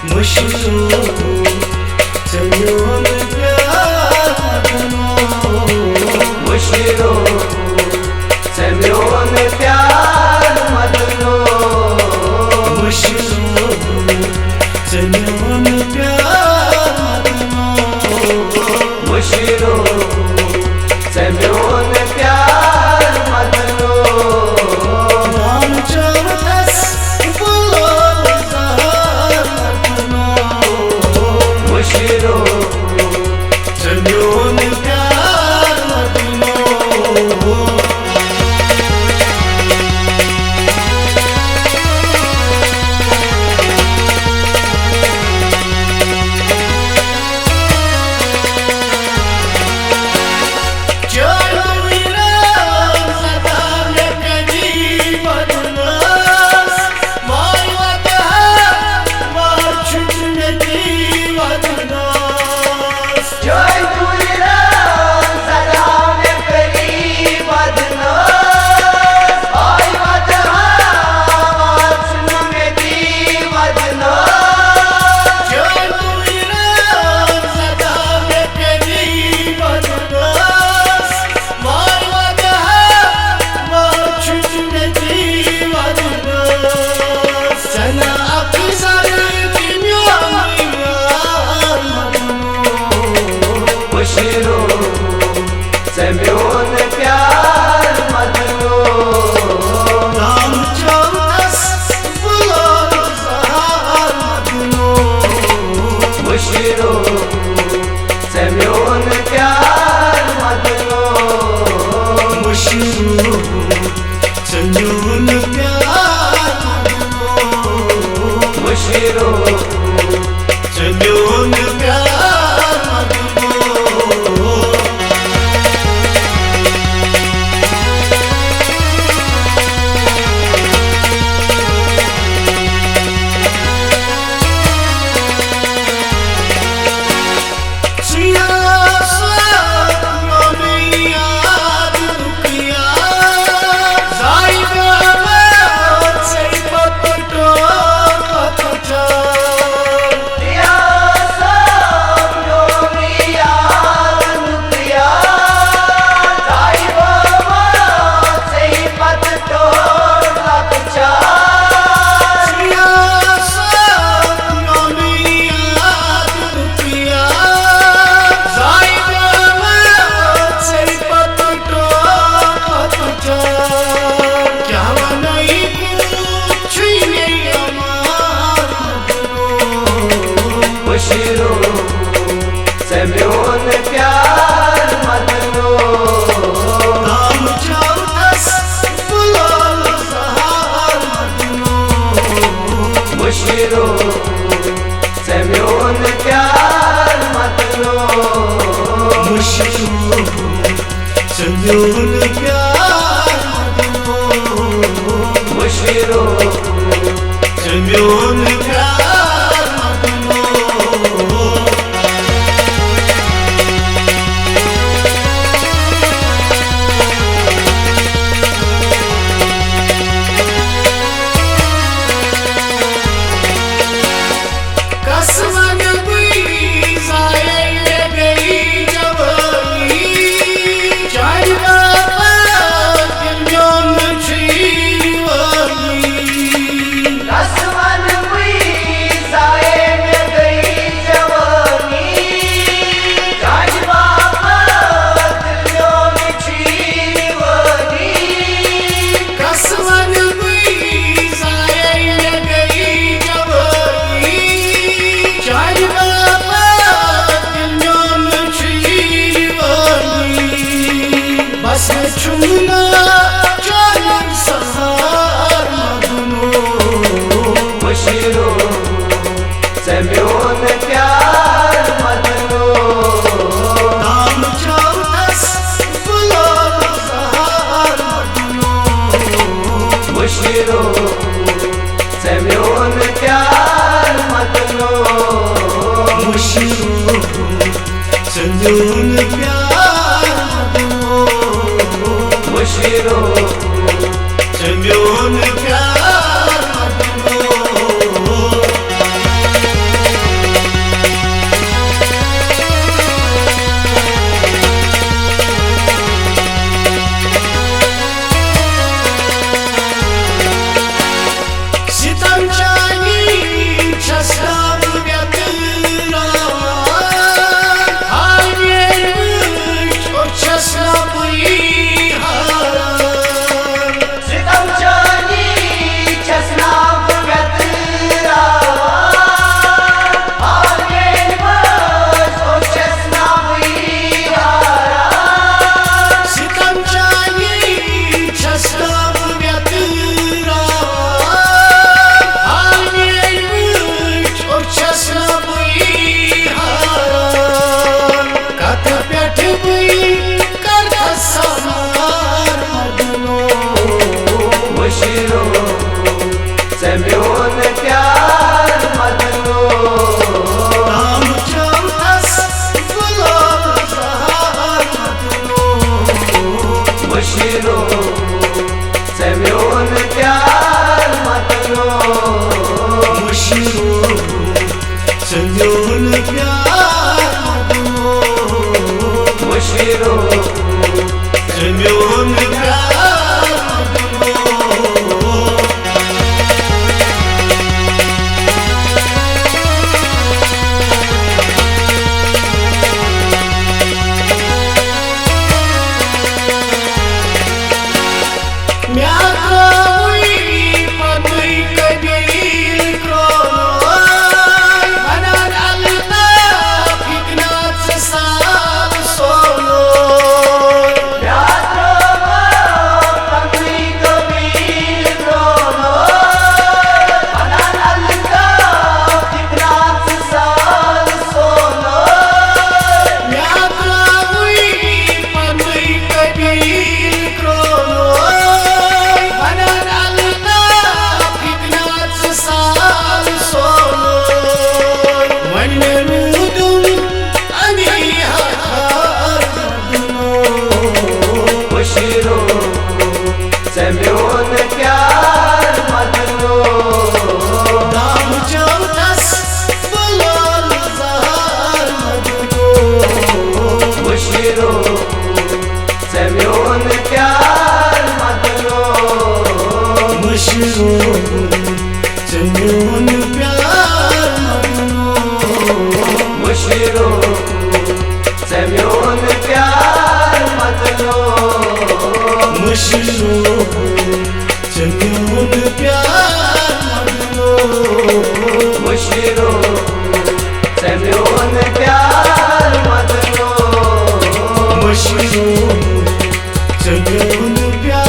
मुश्किलों चलियों में प्यार मदनो मुश्किलों चलियों में प्यार मदनो मुश्किलों चलियों में प्यार मदनो मुश्किलों चलियों में प्यार मदनो नाम चौरस बुलो ज़ार मदनो मुश्किलों चलियों में प्यार मदनो मुश्किलों चलियों में प्यार मदनो नाम चौरस बुलो ज़ार मदनो मुश्किलों चलियों में प्यार मदनो मुश्किलों चलियों में प्यार मदनो मुश्किलों चलियों में प्यार मदनो मुश्किलों चलियों में प्यार मदनो नाम चौरस बुलो ज़ार मदनो मुश्किलों चलियों में प्यार मदनो मुश्किलों चलियों में प्यार मदनो मुश्किलों चलियों में प्यार मदनो कसमन बुई ज़ाये गई जवानी चाय बाबा दिलों में छीवानी कसमन हुई ज़ाये गई जवानी जाज बाबा दिलों में छीवानी कसमन बुई ज़ाये गई जवानी चाय बाबा दिलों में छीवानी बस छूना चलन सहार मदनो मुश्किलों चलियों में प्यार मदनो नाम चौरस बुलो ज़ार मदनो मुश्किलों चलियों में प्यार मदनो मुश्किलों चलियों में प्यार मदनो मुश्किलों चलियों में प्यार मदनो मशरो चम्योन प्यार मदनो मुशिरो चम्योन प्यार मदनो मशरो चम्योन प्यार